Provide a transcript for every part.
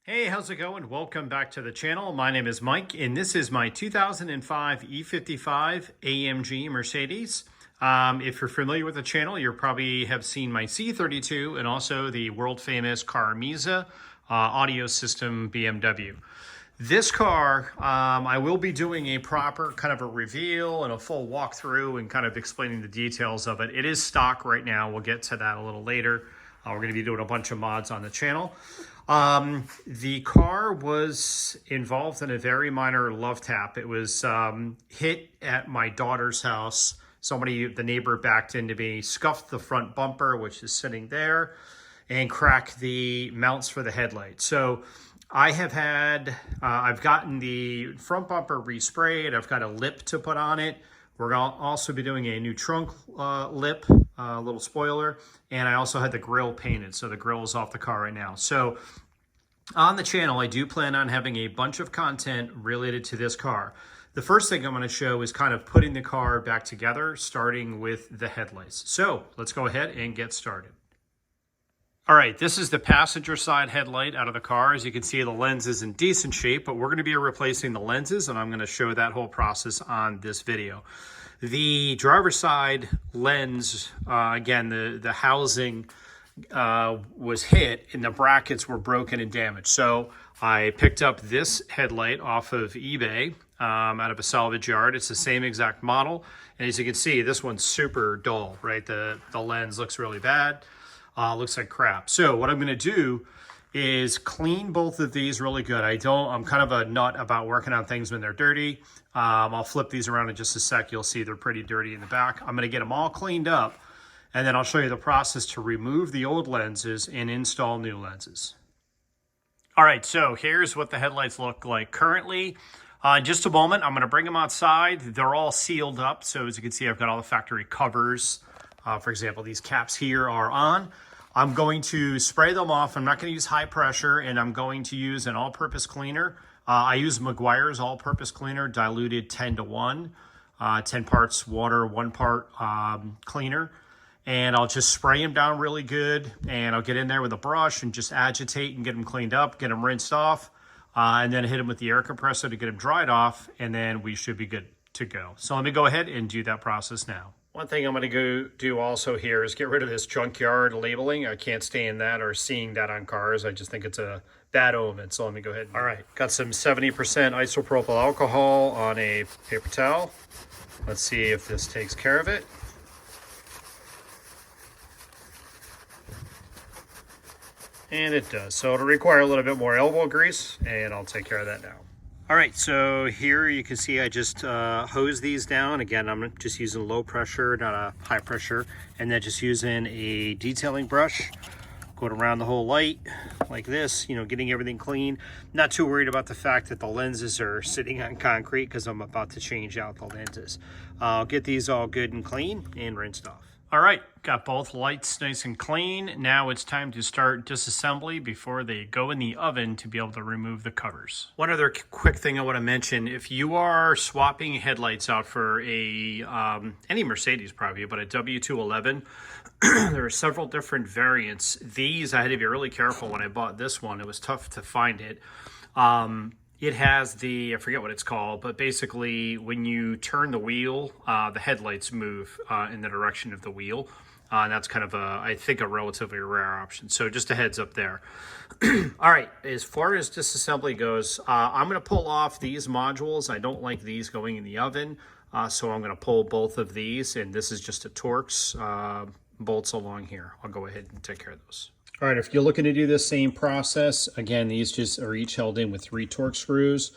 Hey, how's it going? Welcome back to the channel. My name is Mike, and this is my 2005 E55 AMG Mercedes. If you're familiar with the channel, you probably have seen my C32 and also the world famous Carmisa audio system BMW. This car, I will be doing a proper kind of a reveal and a full walkthrough and kind of explaining the details of it. It is stock right now. We'll get to that a little later. We're going to be doing a bunch of mods on the channel. The car was involved in a very minor love tap. It was hit at my daughter's house. Somebody, the neighbor, backed into me, scuffed the front bumper, which is sitting there, and cracked the mounts for the headlight. So I have had, I've gotten the front bumper resprayed. I've got a lip to put on it. We're going to also be doing a new trunk lip, little spoiler, and I also had the grille painted, so the grille is off the car right now. So on the channel, I do plan on having a bunch of content related to this car. The first thing I'm going to show is kind of putting the car back together, starting with the headlights. So let's go ahead and get started. All right, this is the passenger side headlight out of the car. As you can see, the lens is in decent shape, but we're going to be replacing the lenses, and I'm going to show that whole process on this video. The driver's side lens, again, the housing was hit and the brackets were broken and damaged. So I picked up this headlight off of eBay out of a salvage yard. It's the same exact model. And as you can see, this one's super dull, right? The lens looks really bad. Looks like crap. So what I'm going to do is clean both of these really good. I'm kind of a nut about working on things when they're dirty. I'll flip these around in just a sec. You'll see they're pretty dirty in the back. I'm going to get them all cleaned up, and then I'll show you the process to remove the old lenses and install new lenses. All right, so here's what the headlights look like currently. In just a moment, I'm going to bring them outside. They're all sealed up. So as you can see, I've got all the factory covers. For example, these caps here are on. I'm going to spray them off. I'm not going to use high pressure, and I'm going to use an all-purpose cleaner. I use Meguiar's all-purpose cleaner, diluted 10-to-1, 10 parts water, 1 part cleaner. And I'll just spray them down really good, and I'll get in there with a brush and just agitate and get them cleaned up, get them rinsed off, and then hit them with the air compressor to get them dried off, and then we should be good to go. So let me go ahead and do that process now. One thing I'm going to go do also here is get rid of this junkyard labeling. I can't stand that or seeing that on cars. I just think it's a bad omen. So let me go ahead. All right, got some 70% isopropyl alcohol on a paper towel. Let's see if this takes care of it. And it does. So it'll require a little bit more elbow grease, and I'll take care of that now. All right, so here you can see I just hose these down. Again, I'm just using low pressure, not a high pressure, and then just using a detailing brush, going around the whole light like this, you know, getting everything clean. Not too worried about the fact that the lenses are sitting on concrete because I'm about to change out the lenses. I'll get these all good and clean and rinsed off. All right, got both lights nice and clean. Now it's time to start disassembly before they go in the oven to be able to remove the covers. One other quick thing I want to mention, if you are swapping headlights out for a any Mercedes probably, but a W211, there are several different variants. These, I had to be really careful when I bought this one. It was tough to find it. It has the, I forget what it's called, but basically when you turn the wheel, the headlights move in the direction of the wheel. And that's kind of I think a relatively rare option. So just a heads up there. All right, as far as disassembly goes, I'm going to pull off these modules. I don't like these going in the oven. So I'm going to pull both of these, and this is just a Torx bolts along here. I'll go ahead and take care of those. All right, if you're looking to do the same process, again, these just are each held in with 3 Torx screws,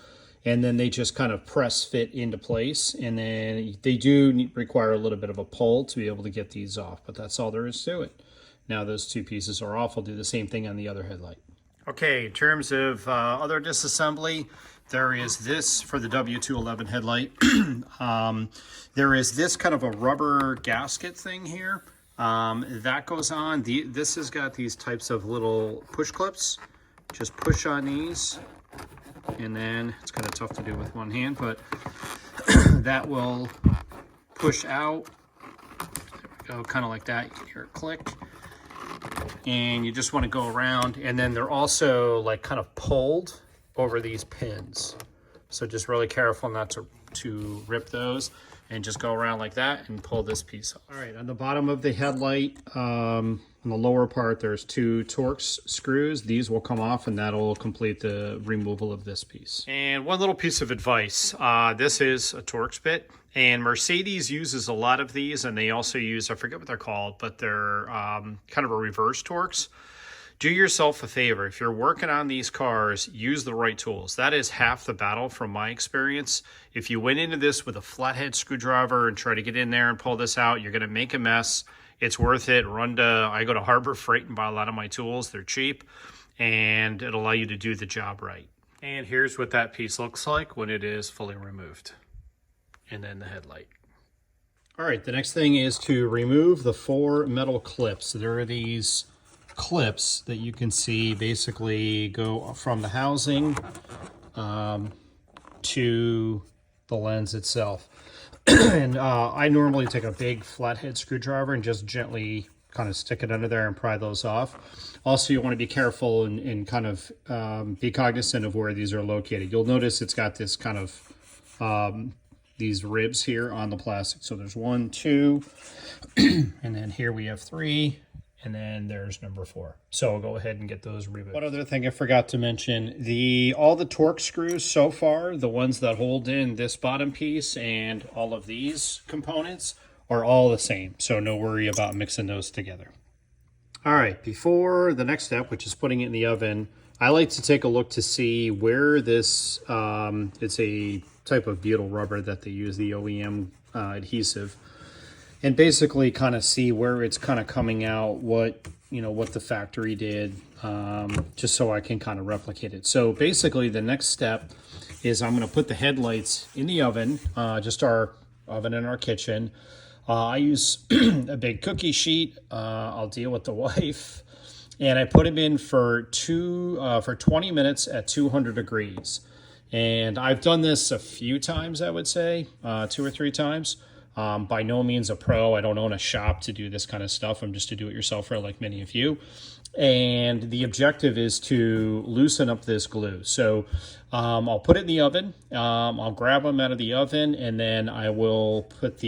and then they just kind of press fit into place. And then they do require a little bit of a pull to be able to get these off, but that's all there is to it. Now those 2 pieces are off. I'll do the same thing on the other headlight. Okay, in terms of other disassembly, there is this for the W211 headlight. There is this kind of a rubber gasket thing here. That goes on. This has got these types of little push clips. Just push on these, and then it's kind of tough to do with one hand, but that will push out. There we go, kind of like that. You can hear it click. and you just want to go around, and then they're also like kind of pulled over these pins. So just really careful not to rip those, and just go around like that and pull this piece off. All right, on the bottom of the headlight, on the lower part, there's 2 Torx screws. These will come off, and that'll complete the removal of this piece. And one little piece of advice, this is a Torx bit, and Mercedes uses a lot of these, and they also use, I forget what they're called, but they're kind of a reverse Torx. Do yourself a favor. If you're working on these cars, use the right tools. That is half the battle from my experience. If you went into this with a flathead screwdriver and try to get in there and pull this out, you're going to make a mess. It's worth it. I go to Harbor Freight and buy a lot of my tools. They're cheap, and it'll allow you to do the job right. And here's what that piece looks like when it is fully removed. And then the headlight. All right, the next thing is to remove the 4 metal clips. There are these clips that you can see basically go from the housing to the lens itself. And I normally take a big flathead screwdriver and just gently kind of stick it under there and pry those off. Also, you want to be careful and kind of be cognizant of where these are located. You'll notice it's got this kind of these ribs here on the plastic. So there's 1, 2, and then here we have 3. And then there's number 4. So I'll go ahead and get those removed. One other thing I forgot to mention, all the Torx screws so far, the ones that hold in this bottom piece and all of these components are all the same. So no worry about mixing those together. All right, before the next step, which is putting it in the oven, I like to take a look to see where this, it's a type of butyl rubber that they use, the OEM adhesive. And basically kind of see where it's kind of coming out, what the factory did, just so I can kind of replicate it. So basically the next step is I'm going to put the headlights in the oven, just our oven in our kitchen. I use a big cookie sheet. I'll deal with the wife. And I put them in for 20 minutes at 200 degrees. And I've done this a few times, I would say, 2 or 3 times. By no means a pro. I don't own a shop to do this kind of stuff. I'm just a do-it-yourselfer like many of you. And the objective is to loosen up this glue. So I'll put it in the oven. I'll grab them out of the oven, and then I will put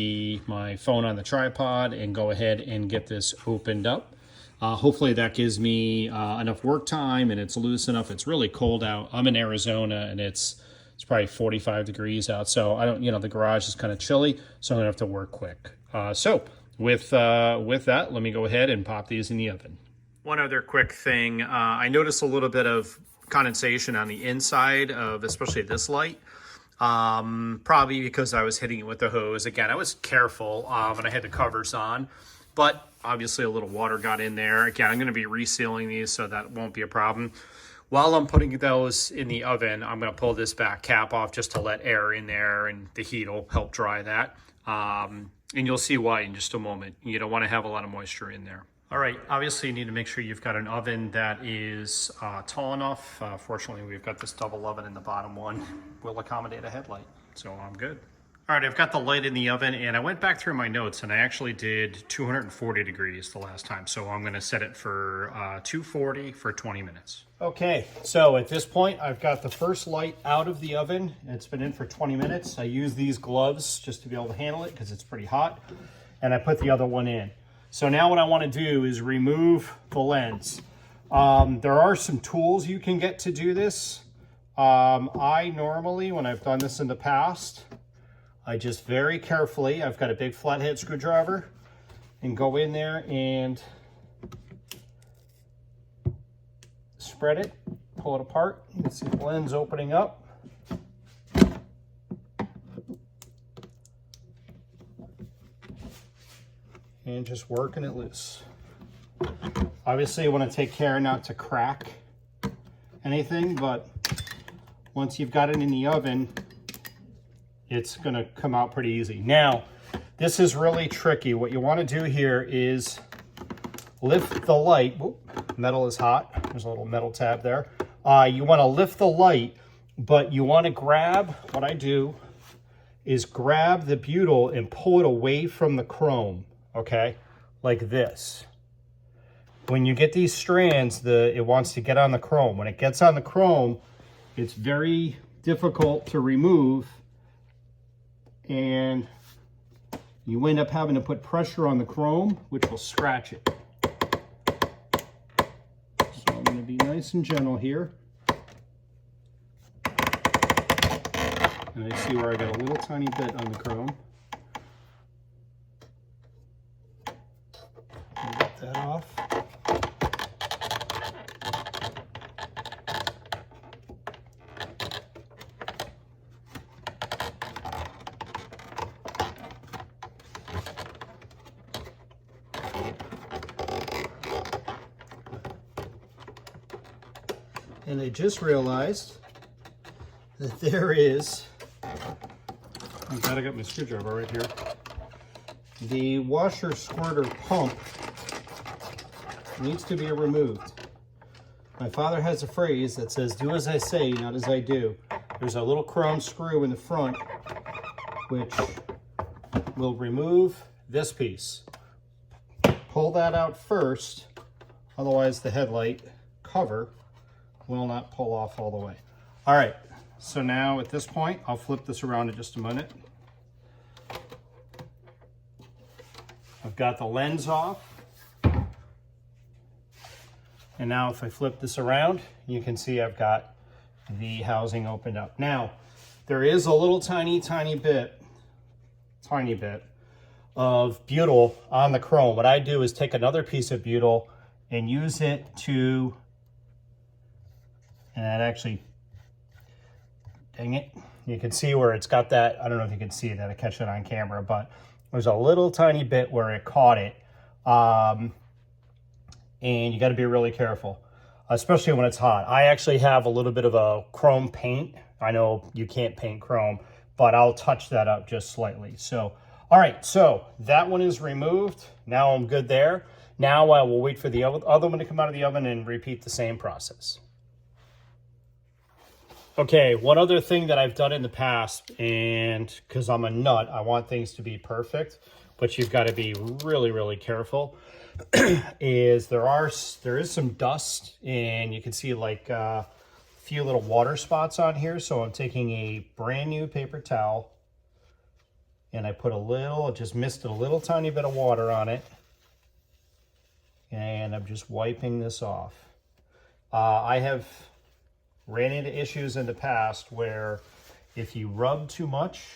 my phone on the tripod and go ahead and get this opened up. Hopefully that gives me enough work time, and it's loose enough. It's really cold out. I'm in Arizona, and it's probably 45 degrees out, so I don't, the garage is kind of chilly, so I'm gonna have to work quick. So with that, let me go ahead and pop these in the oven. One other quick thing, I noticed a little bit of condensation on the inside of especially this light, probably because I was hitting it with the hose. Again, I was careful and I had the covers on, but obviously a little water got in there. Again, I'm going to be resealing these, so that won't be a problem. While I'm putting those in the oven, I'm going to pull this back cap off just to let air in there, and the heat will help dry that. And you'll see why in just a moment. You don't want to have a lot of moisture in there. All right, obviously you need to make sure you've got an oven that is tall enough. Fortunately, we've got this double oven, and the bottom one will accommodate a headlight, so I'm good. All right, I've got the light in the oven, and I went back through my notes, and I actually did 240 degrees the last time, so I'm gonna set it for 240 for 20 minutes. Okay, so at this point, I've got the first light out of the oven. It's been in for 20 minutes. I use these gloves just to be able to handle it because it's pretty hot, and I put the other one in. So now what I wanna do is remove the lens. There are some tools you can get to do this. I normally, when I've done this in the past, I just very carefully, I've got a big flathead screwdriver, and go in there and spread it, pull it apart. You can see the lens opening up. And just working it loose. Obviously you want to take care not to crack anything, but once you've got it in the oven, it's going to come out pretty easy. Now, this is really tricky. What you want to do here is lift the light. Whoop, metal is hot. There's a little metal tab there. You want to lift the light, but you want to grab, what I do is grab the butyl and pull it away from the chrome, okay? Like this. when you get these strands, it wants to get on the chrome. When it gets on the chrome, it's very difficult to remove, and you end up having to put pressure on the chrome, which will scratch it. So I'm going to be nice and gentle here. And I see where I got a little tiny bit on the chrome. Get that off. And I just realized that there is, I'm glad I got my screwdriver right here, the washer squirter pump needs to be removed. My father has a phrase that says, do as I say, not as I do. There's a little chrome screw in the front which will remove this piece. Pull that out first, otherwise the headlight cover will not pull off all the way. All right, so now at this point, I'll flip this around in just a minute. I've got the lens off. And now if I flip this around, you can see I've got the housing opened up. Now, there is a little tiny bit of butyl on the chrome. What I do is take another piece of butyl and use it to, and actually, dang it, you can see where it's got that, I don't know if you can see that, I catch it on camera, but there's a little tiny bit where it caught it. And you got to be really careful, especially when it's hot. I actually have a little bit of a chrome paint. I know you can't paint chrome, but I'll touch that up just slightly. So, all right, so that one is removed. Now I'm good there. Now I will wait for the other one to come out of the oven and repeat the same process. Okay, one other thing that I've done in the past, and because I'm a nut, I want things to be perfect, but you've got to be really, really careful, is there is some dust, and you can see like a few little water spots on here. So I'm taking a brand new paper towel, and I put just misted a little tiny bit of water on it, and I'm just wiping this off. I have ran into issues in the past where if you rub too much,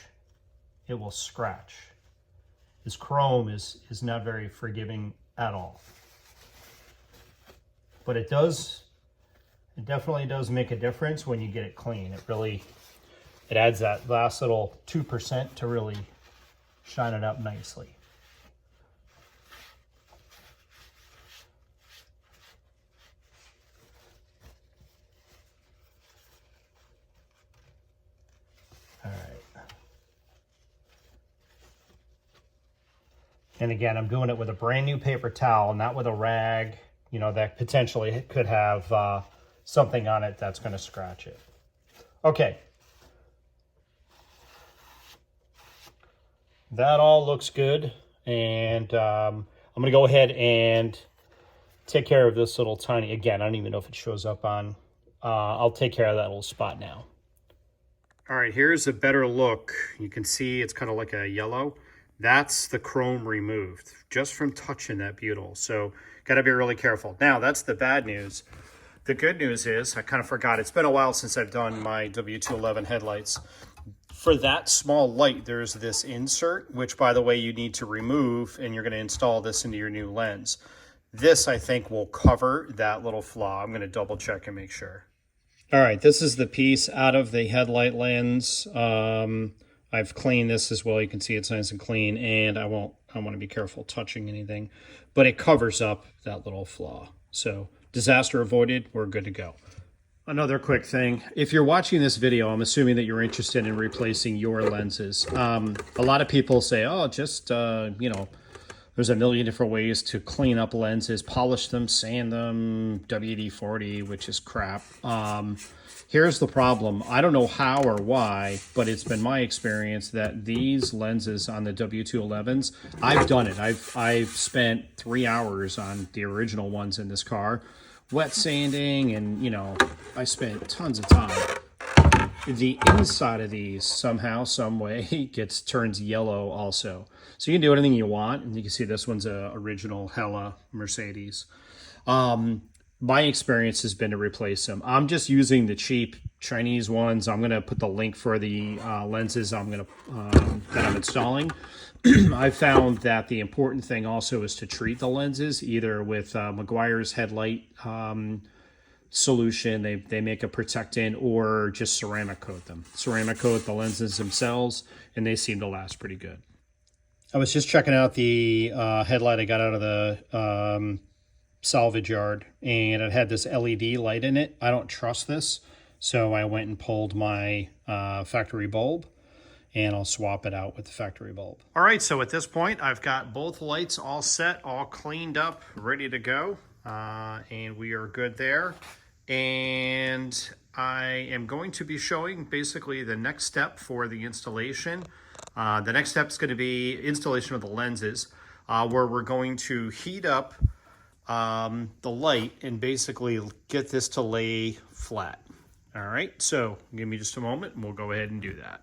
it will scratch. This chrome is not very forgiving at all. But it definitely does make a difference when you get it clean. It adds that last little 2% to really shine it up nicely. All right. And again, I'm doing it with a brand new paper towel, not with a rag, you know, that potentially could have something on it that's going to scratch it. Okay. That all looks good. And I'm going to go ahead and take care of this little tiny, again, I don't even know if it shows up on, I'll take care of that little spot now. All right, here's a better look. You can see it's kind of like a yellow. That's the chrome removed just from touching that butyl. So got to be really careful. Now, that's the bad news. The good news is, I kind of forgot, it's been a while since I've done my W211 headlights. For that small light, there's this insert, which, by the way, you need to remove, and you're going to install this into your new lens. This, I think, will cover that little flaw. I'm going to double check and make sure. All right, this is the piece out of the headlight lens. I've cleaned this as well. You can see it's nice and clean, and I want to be careful touching anything, but it covers up that little flaw. So disaster avoided, we're good to go. Another quick thing, if you're watching this video, I'm assuming that you're interested in replacing your lenses. A lot of people say, oh, just, you know, There's a million different ways to clean up lenses, polish them, sand them, WD-40, which is crap. Here's the problem. I don't know how or why, but it's been my experience that these lenses on the W211s, I've done it. I've spent 3 hours on the original ones in this car, wet sanding, and, you know, I spent tons of time. The inside of these somehow, some way, turns yellow also. So you can do anything you want, and you can see this one's a original Hella Mercedes. My experience has been to replace them. I'm just using the cheap Chinese ones. I'm gonna put the link for the lenses that I'm installing. I found that the important thing also is to treat the lenses either with Meguiar's Headlight solution. They make a protectant, or just ceramic coat them. Ceramic coat the lenses themselves, and they seem to last pretty good. I was just checking out the headlight I got out of the salvage yard, and it had this LED light in it. I don't trust this, so I went and pulled my factory bulb, and I'll swap it out with the factory bulb. All right, so at this point, I've got both lights all set, all cleaned up, ready to go, and we are good there. And I am going to be showing basically the next step for the installation. The next step is going to be installation of the lenses, where we're going to heat up the light and basically get this to lay flat. All right, so give me just a moment and we'll go ahead and do that.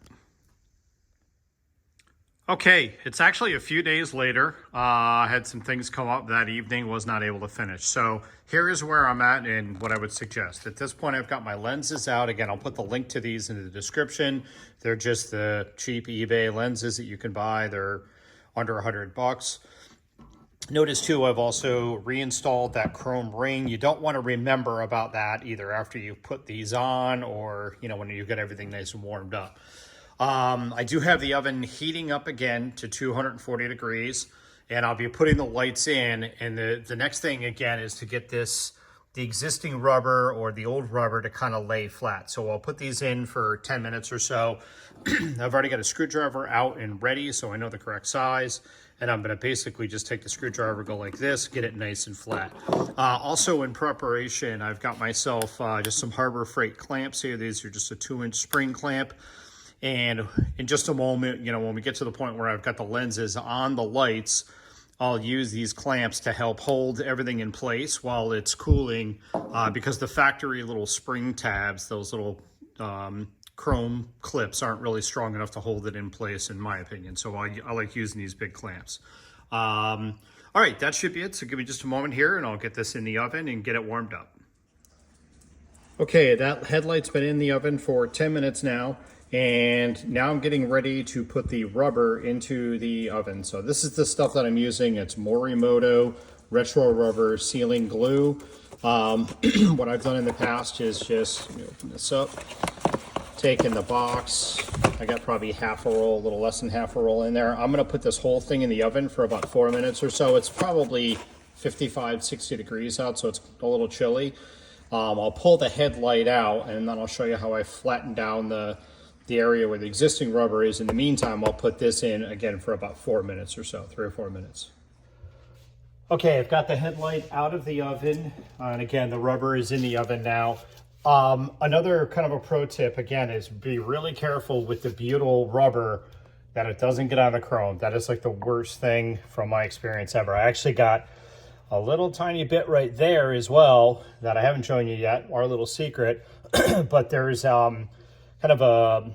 Okay, it's actually a few days later. I had some things come up that evening, was not able to finish. So here is where I'm at and what I would suggest. At this point, I've got my lenses out. Again, I'll put the link to these in the description. They're just the cheap eBay lenses that you can buy. They're under $100. Notice too, I've also reinstalled that chrome ring. You don't want to remember about that either after you put these on, or, you know, when you get everything nice and warmed up. I do have the oven heating up again to 240 degrees, and I'll be putting the lights in. And the next thing again is to get the existing rubber or the old rubber to kind of lay flat. So I'll put these in for 10 minutes or so. I've already got a screwdriver out and ready, so I know the correct size. And I'm gonna basically just take the screwdriver, go like this, get it nice and flat. Also in preparation, I've got myself just some Harbor Freight clamps here. These are just a 2-inch spring clamp. And in just a moment, you know, when we get to the point where I've got the lenses on the lights, I'll use these clamps to help hold everything in place while it's cooling, because the factory little spring tabs, those little chrome clips, aren't really strong enough to hold it in place, in my opinion. So I like using these big clamps. All right, that should be it. So give me just a moment here and I'll get this in the oven and get it warmed up. Okay, that headlight's been in the oven for 10 minutes now. And now I'm getting ready to put the rubber into the oven. So this is the stuff that I'm using. It's Morimoto retro rubber sealing glue. What I've done in the past is just, let me open this up, taking the box. I got probably half a roll, a little less than half a roll in there. I'm gonna put this whole thing in the oven for about 4 minutes or so. It's probably 55, 60 degrees out, so it's a little chilly. I'll pull the headlight out, and then I'll show you how I flatten down the area where the existing rubber is. In the meantime, I'll put this in again for about 4 minutes or so, 3 or 4 minutes. Okay, I've got the headlight out of the oven, and again, the rubber is in the oven now. Another kind of a pro tip, again, is be really careful with the butyl rubber that it doesn't get on the chrome. That is like the worst thing from my experience ever. I actually got a little tiny bit right there as well that I haven't shown you yet, our little secret, but there's kind of a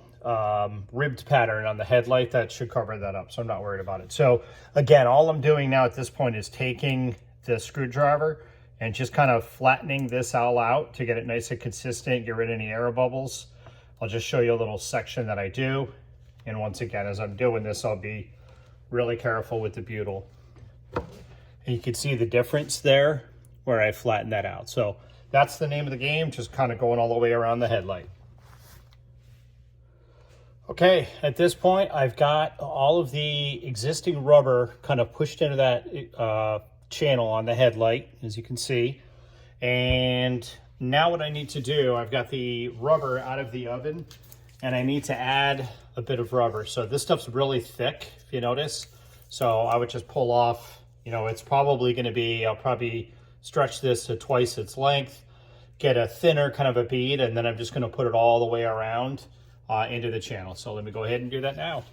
ribbed pattern on the headlight that should cover that up, so I'm not worried about it. So again, all I'm doing now at this point is taking the screwdriver and just kind of flattening this all out to get it nice and consistent, get rid of any air bubbles. I'll just show you a little section that I do. And once again, as I'm doing this, I'll be really careful with the butyl. And you can see the difference there where I flatten that out. So that's the name of the game, just kind of going all the way around the headlight. Okay, at this point, I've got all of the existing rubber kind of pushed into that channel on the headlight, as you can see. And now what I need to do, I've got the rubber out of the oven, and I need to add a bit of rubber. So this stuff's really thick, if you notice. So I would just pull off You know, it's probably going to be, I'll probably stretch this to twice its length, get a thinner kind of a bead, and then I'm just going to put it all the way around into the channel. So let me go ahead and do that now.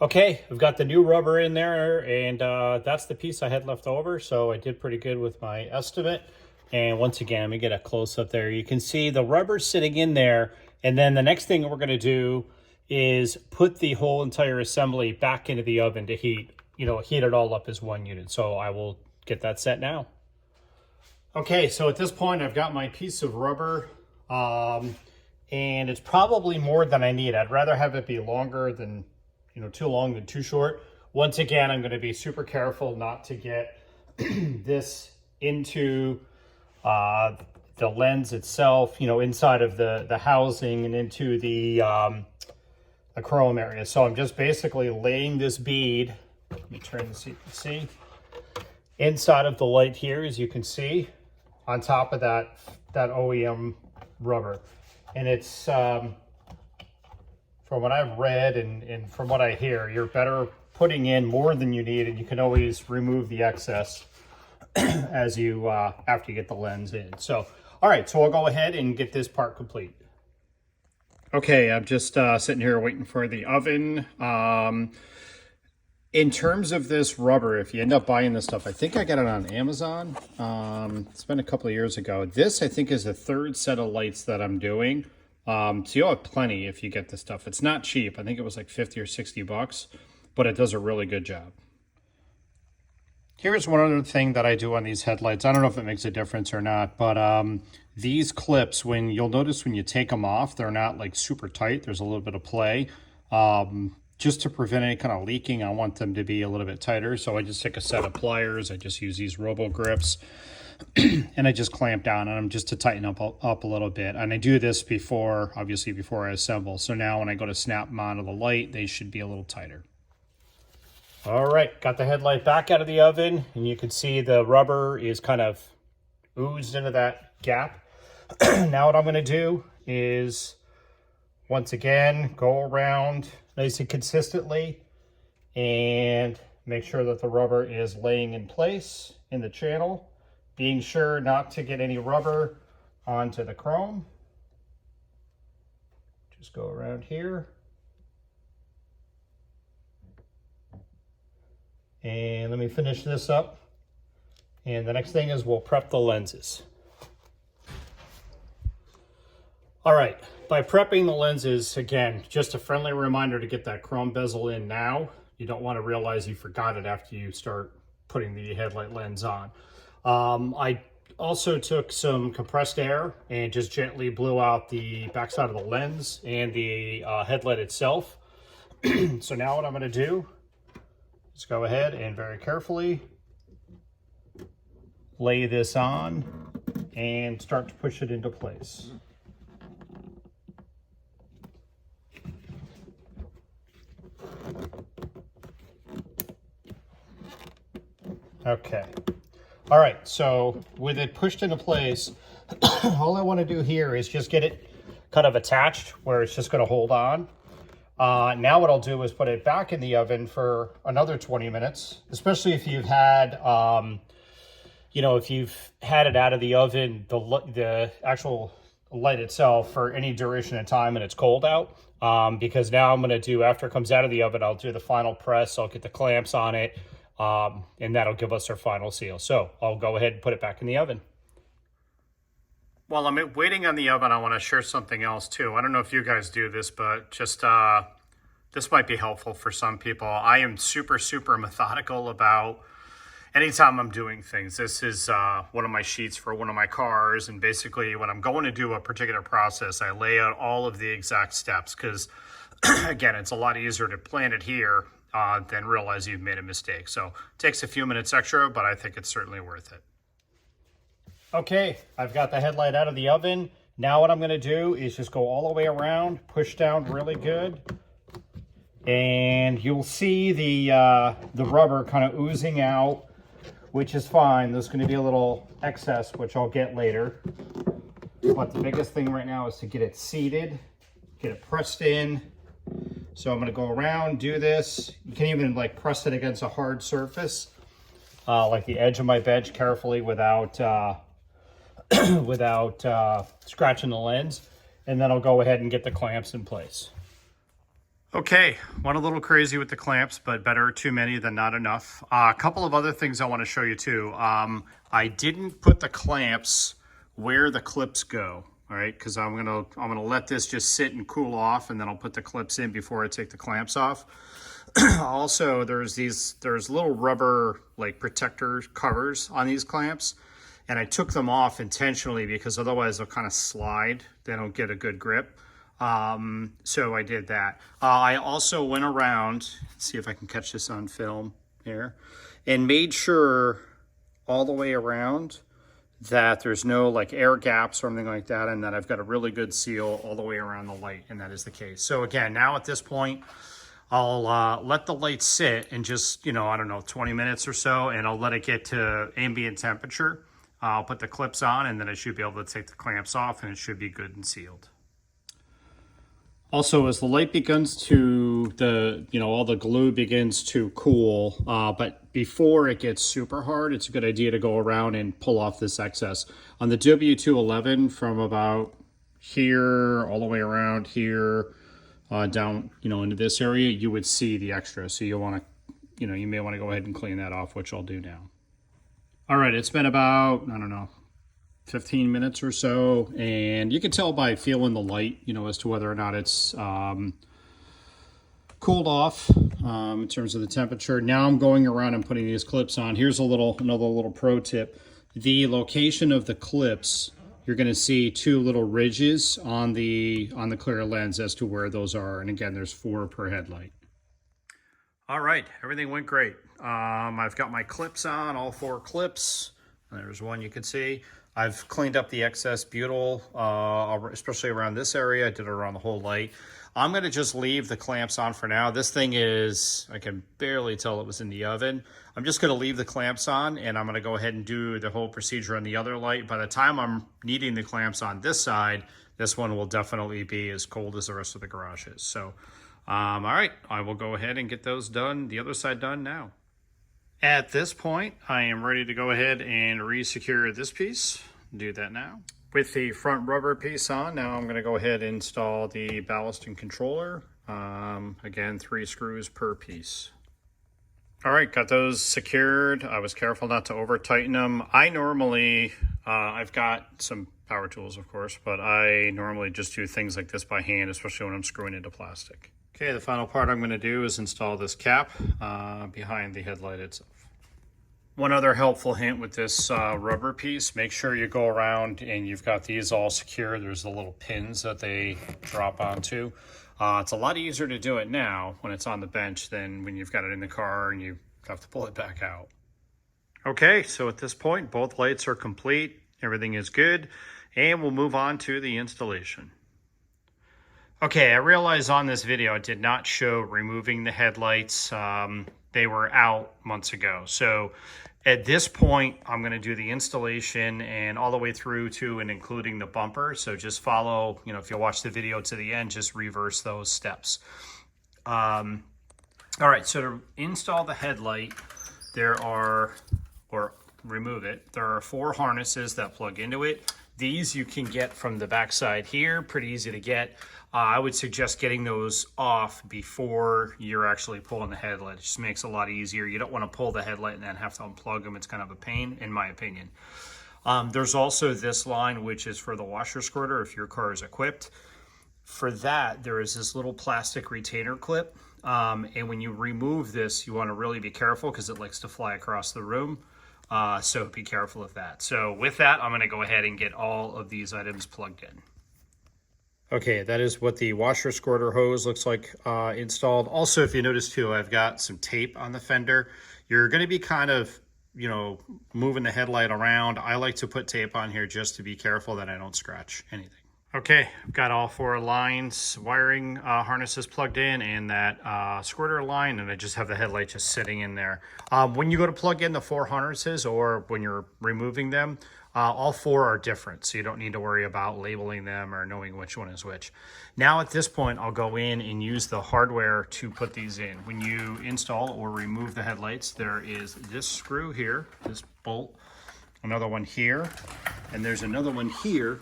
Okay, I've got the new rubber in there, and that's the piece I had left over, so I did pretty good with my estimate. And once again, let me get a close-up there. You can see the rubber sitting in there, and then the next thing we're going to do is put the whole entire assembly back into the oven to heat it all up as one unit. So I will get that set now. Okay, so at this point, I've got my piece of rubber, and it's probably more than I need. I'd rather have it be longer than too long than too short. Once again, I'm going to be super careful not to get this into the lens itself, inside of the housing and into the chrome area. So I'm just basically laying this bead, let me turn this so you can see, inside of the light here, as you can see, on top of that OEM rubber. And it's from what I've read and from what I hear, you're better putting in more than you need, and you can always remove the excess as you after you get the lens in. So, all right, so I'll go ahead and get this part complete. Okay, I'm just sitting here waiting for the oven. In terms of this rubber, if you end up buying this stuff, I think I got it on Amazon. It's been a couple of years ago. This, I think, is the third set of lights that I'm doing. So you'll have plenty if you get this stuff. It's not cheap. I think it was like 50 or 60 bucks, but it does a really good job. Here's one other thing that I do on these headlights. I don't know if it makes a difference or not, but these clips, you'll notice when you take them off, they're not like super tight. There's a little bit of play. Just to prevent any kind of leaking, I want them to be a little bit tighter. So I just take a set of pliers. I just use these Robo grips. And I just clamp down on them just to tighten up a little bit. And I do this obviously before I assemble. So now when I go to snap them onto the light, they should be a little tighter. All right, got the headlight back out of the oven, and you can see the rubber is kind of oozed into that gap. Now what I'm going to do is, once again, go around nice and consistently and make sure that the rubber is laying in place in the channel, being sure not to get any rubber onto the chrome. Just go around here. And let me finish this up. And the next thing is we'll prep the lenses. All right, by prepping the lenses, again, just a friendly reminder to get that chrome bezel in now. You don't want to realize you forgot it after you start putting the headlight lens on. I also took some compressed air and just gently blew out the backside of the lens and the headlight itself. So now what I'm going to do, just go ahead and very carefully lay this on and start to push it into place. Okay. All right, so with it pushed into place, all I want to do here is just get it kind of attached where it's just going to hold on. Now what I'll do is put it back in the oven for another 20 minutes, especially if you've had, if you've had it out of the oven, the actual light itself for any duration of time and it's cold out. Because now I'm going to do, after it comes out of the oven, I'll do the final press. I'll get the clamps on it, and that'll give us our final seal. So I'll go ahead and put it back in the oven. While I'm waiting on the oven, I want to share something else too. I don't know if you guys do this, but just this might be helpful for some people. I am super, super methodical about anytime I'm doing things. This is one of my sheets for one of my cars. And basically when I'm going to do a particular process, I lay out all of the exact steps because, again, it's a lot easier to plan it here than realize you've made a mistake. So it takes a few minutes extra, but I think it's certainly worth it. Okay, I've got the headlight out of the oven. Now what I'm going to do is just go all the way around, push down really good. And you'll see the rubber kind of oozing out, which is fine. There's going to be a little excess, which I'll get later. But the biggest thing right now is to get it seated, get it pressed in, So I'm going to go around, do this. You can even like press it against a hard surface, like the edge of my bench carefully without scratching the lens. And then I'll go ahead and get the clamps in place. Okay, went a little crazy with the clamps, but better too many than not enough. A couple of other things I want to show you too. I didn't put the clamps where the clips go. All right, because I'm gonna let this just sit and cool off, and then I'll put the clips in before I take the clamps off. Also, there's little rubber like protector covers on these clamps, and I took them off intentionally because otherwise they'll kind of slide. They don't get a good grip. So I did that. I also went around, see if I can catch this on film here, and made sure all the way around that there's no like air gaps or anything like that, and that I've got a really good seal all the way around the light, and that is the case. So again, now at this point, I'll let the light sit and just, I don't know, 20 minutes or so, and I'll let it get to ambient temperature. I'll put the clips on, and then I should be able to take the clamps off, and it should be good and sealed. Also, as the light begins to, all the glue begins to cool, but before it gets super hard, it's a good idea to go around and pull off this excess. On the W211, from about here all the way around here, down, into this area, you would see the extra. So you want to, you may want to go ahead and clean that off, which I'll do now. All right, it's been about, I don't know, 15 minutes or so, and you can tell by feeling the light, as to whether or not it's cooled off in terms of the temperature. Now I'm going around and putting these clips on. Here's another little pro tip. The location of the clips, you're going to see two little ridges on the clear lens as to where those are. And again, there's 4 per headlight. All right, everything went great. I've got my clips on, all 4 clips. There's one you can see. I've cleaned up the excess butyl, especially around this area. I did it around the whole light. I'm going to just leave the clamps on for now. This thing is, I can barely tell it was in the oven. I'm just going to leave the clamps on, and I'm going to go ahead and do the whole procedure on the other light. By the time I'm needing the clamps on this side, this one will definitely be as cold as the rest of the garage is. So, all right, I will go ahead and get those done, the other side done now. At this point, I am ready to go ahead and re-secure this piece. Do that now. With the front rubber piece on, now I'm going to go ahead and install the ballast and controller. Again, 3 screws per piece. All right, got those secured. I was careful not to over tighten them. I normally, I've got some power tools, of course, but I normally just do things like this by hand, especially when I'm screwing into plastic. Okay, the final part I'm going to do is install this cap behind the headlight itself. One other helpful hint with this rubber piece, make sure you go around and you've got these all secure. There's the little pins that they drop onto. It's a lot easier to do it now when it's on the bench than when you've got it in the car and you have to pull it back out. Okay, so at this point, both lights are complete. Everything is good, and we'll move on to the installation. Okay, I realize on this video it did not show removing the headlights. They were out months ago. So at this point, I'm going to do the installation and all the way through to and including the bumper. So just follow, if you watch the video to the end, just reverse those steps. All right, so to install the headlight, remove it, there are 4 harnesses that plug into it. These you can get from the backside here, pretty easy to get. I would suggest getting those off before you're actually pulling the headlight. It just makes it a lot easier. You don't want to pull the headlight and then have to unplug them. It's kind of a pain, in my opinion. There's also this line, which is for the washer squirter if your car is equipped. For that, there is this little plastic retainer clip. And when you remove this, you want to really be careful because it likes to fly across the room. So be careful of that. So with that, I'm going to go ahead and get all of these items plugged in. Okay, that is what the washer squirter hose looks like installed. Also, if you notice too, I've got some tape on the fender. You're going to be kind of, moving the headlight around. I like to put tape on here just to be careful that I don't scratch anything. Okay, I've got all 4 lines, wiring harnesses plugged in, and that squirter line, and I just have the headlight just sitting in there. When you go to plug in the 4 harnesses, or when you're removing them, all 4 are different, so you don't need to worry about labeling them or knowing which one is which. Now at this point, I'll go in and use the hardware to put these in. When you install or remove the headlights, there is this screw here, this bolt, another one here, and there's another one here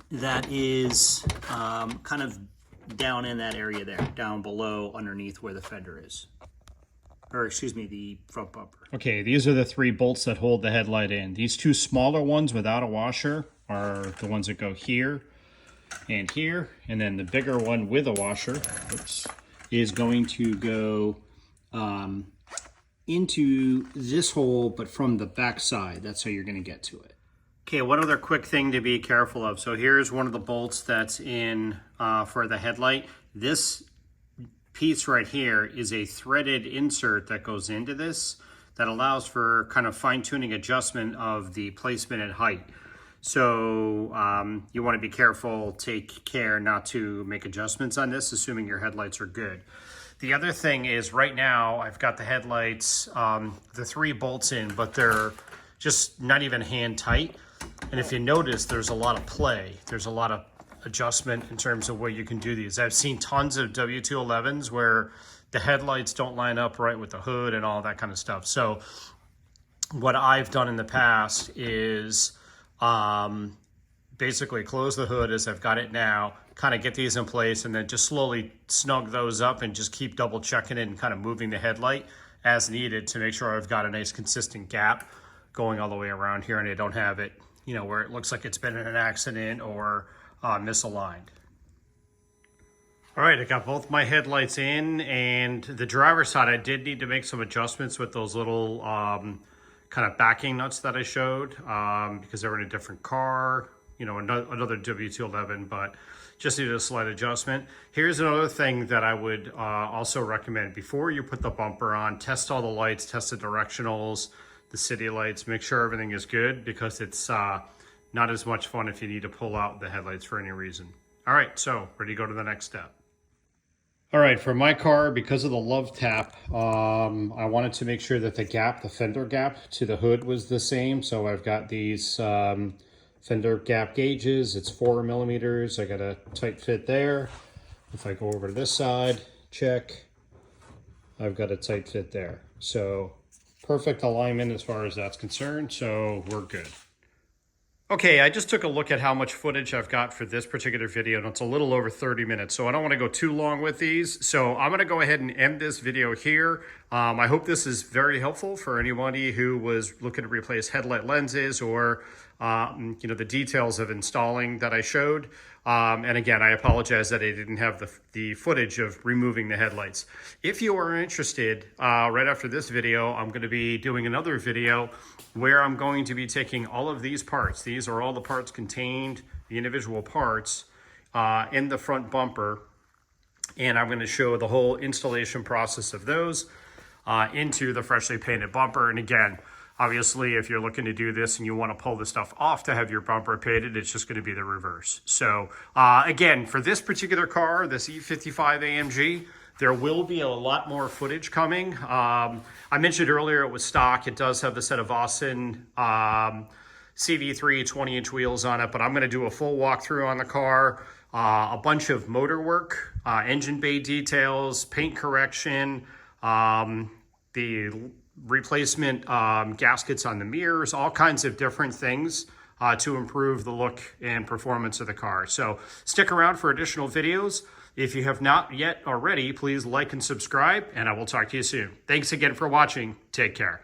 that is kind of down in that area there, down below underneath where the fender is. Or excuse me, the front bumper. Okay, these are the 3 bolts that hold the headlight in. These 2 smaller ones without a washer are the ones that go here and here. And then the bigger one with a washer, oops, is going to go into this hole, but from the back side. That's how you're going to get to it. Okay, one other quick thing to be careful of. So here's one of the bolts that's in for the headlight. This piece right here is a threaded insert that goes into this that allows for kind of fine-tuning adjustment of the placement and height. So you want to be careful, take care not to make adjustments on this, assuming your headlights are good. The other thing is right now I've got the headlights, the 3 bolts in, but they're just not even hand tight. And if you notice, there's a lot of play. There's a lot of adjustment in terms of where you can do these. I've seen tons of W211s where the headlights don't line up right with the hood and all that kind of stuff. So what I've done in the past is basically close the hood as I've got it now, kind of get these in place, and then just slowly snug those up and just keep double checking it and kind of moving the headlight as needed to make sure I've got a nice consistent gap going all the way around here, and I don't have it, you know, where it looks like it's been in an accident or misaligned. All right, I got both my headlights in, and the driver's side, I did need to make some adjustments with those little kind of backing nuts that I showed because they were in a different car, you know, another W211, but just needed a slight adjustment. Here's another thing that I would also recommend. Before you put the bumper on, test all the lights, test the directionals, the city lights, make sure everything is good, because it's not as much fun if you need to pull out the headlights for any reason. All right, so ready to go to the next step. All right, for my car, because of the love tap, I wanted to make sure that the gap, the fender gap to the hood was the same. So I've got these fender gap gauges. It's 4 millimeters. I got a tight fit there. If I go over to this side, check. I've got a tight fit there. So perfect alignment as far as that's concerned, so we're good. Okay, I just took a look at how much footage I've got for this particular video, and it's a little over 30 minutes, so I don't want to go too long with these. So I'm going to go ahead and end this video here. I hope this is very helpful for anybody who was looking to replace headlight lenses or you know, the details of installing that I showed. And again, I apologize that I didn't have the footage of removing the headlights. If you are interested, right after this video, I'm going to be doing another video where I'm going to be taking all of these parts. These are all the parts contained, the individual parts in the front bumper. And I'm going to show the whole installation process of those into the freshly painted bumper. And again, obviously, if you're looking to do this and you want to pull the stuff off to have your bumper painted, it's just going to be the reverse. So again, for this particular car, this e55 AMG, there will be a lot more footage coming. I mentioned earlier it was stock. It does have the set of Austin CV3 20-inch wheels on it, but I'm going to do a full walkthrough on the car, a bunch of motor work, engine bay details, paint correction, the replacement gaskets on the mirrors, all kinds of different things to improve the look and performance of the car. So stick around for additional videos. If you have not yet already, please like and subscribe, and I will talk to you soon. Thanks again for watching. Take care.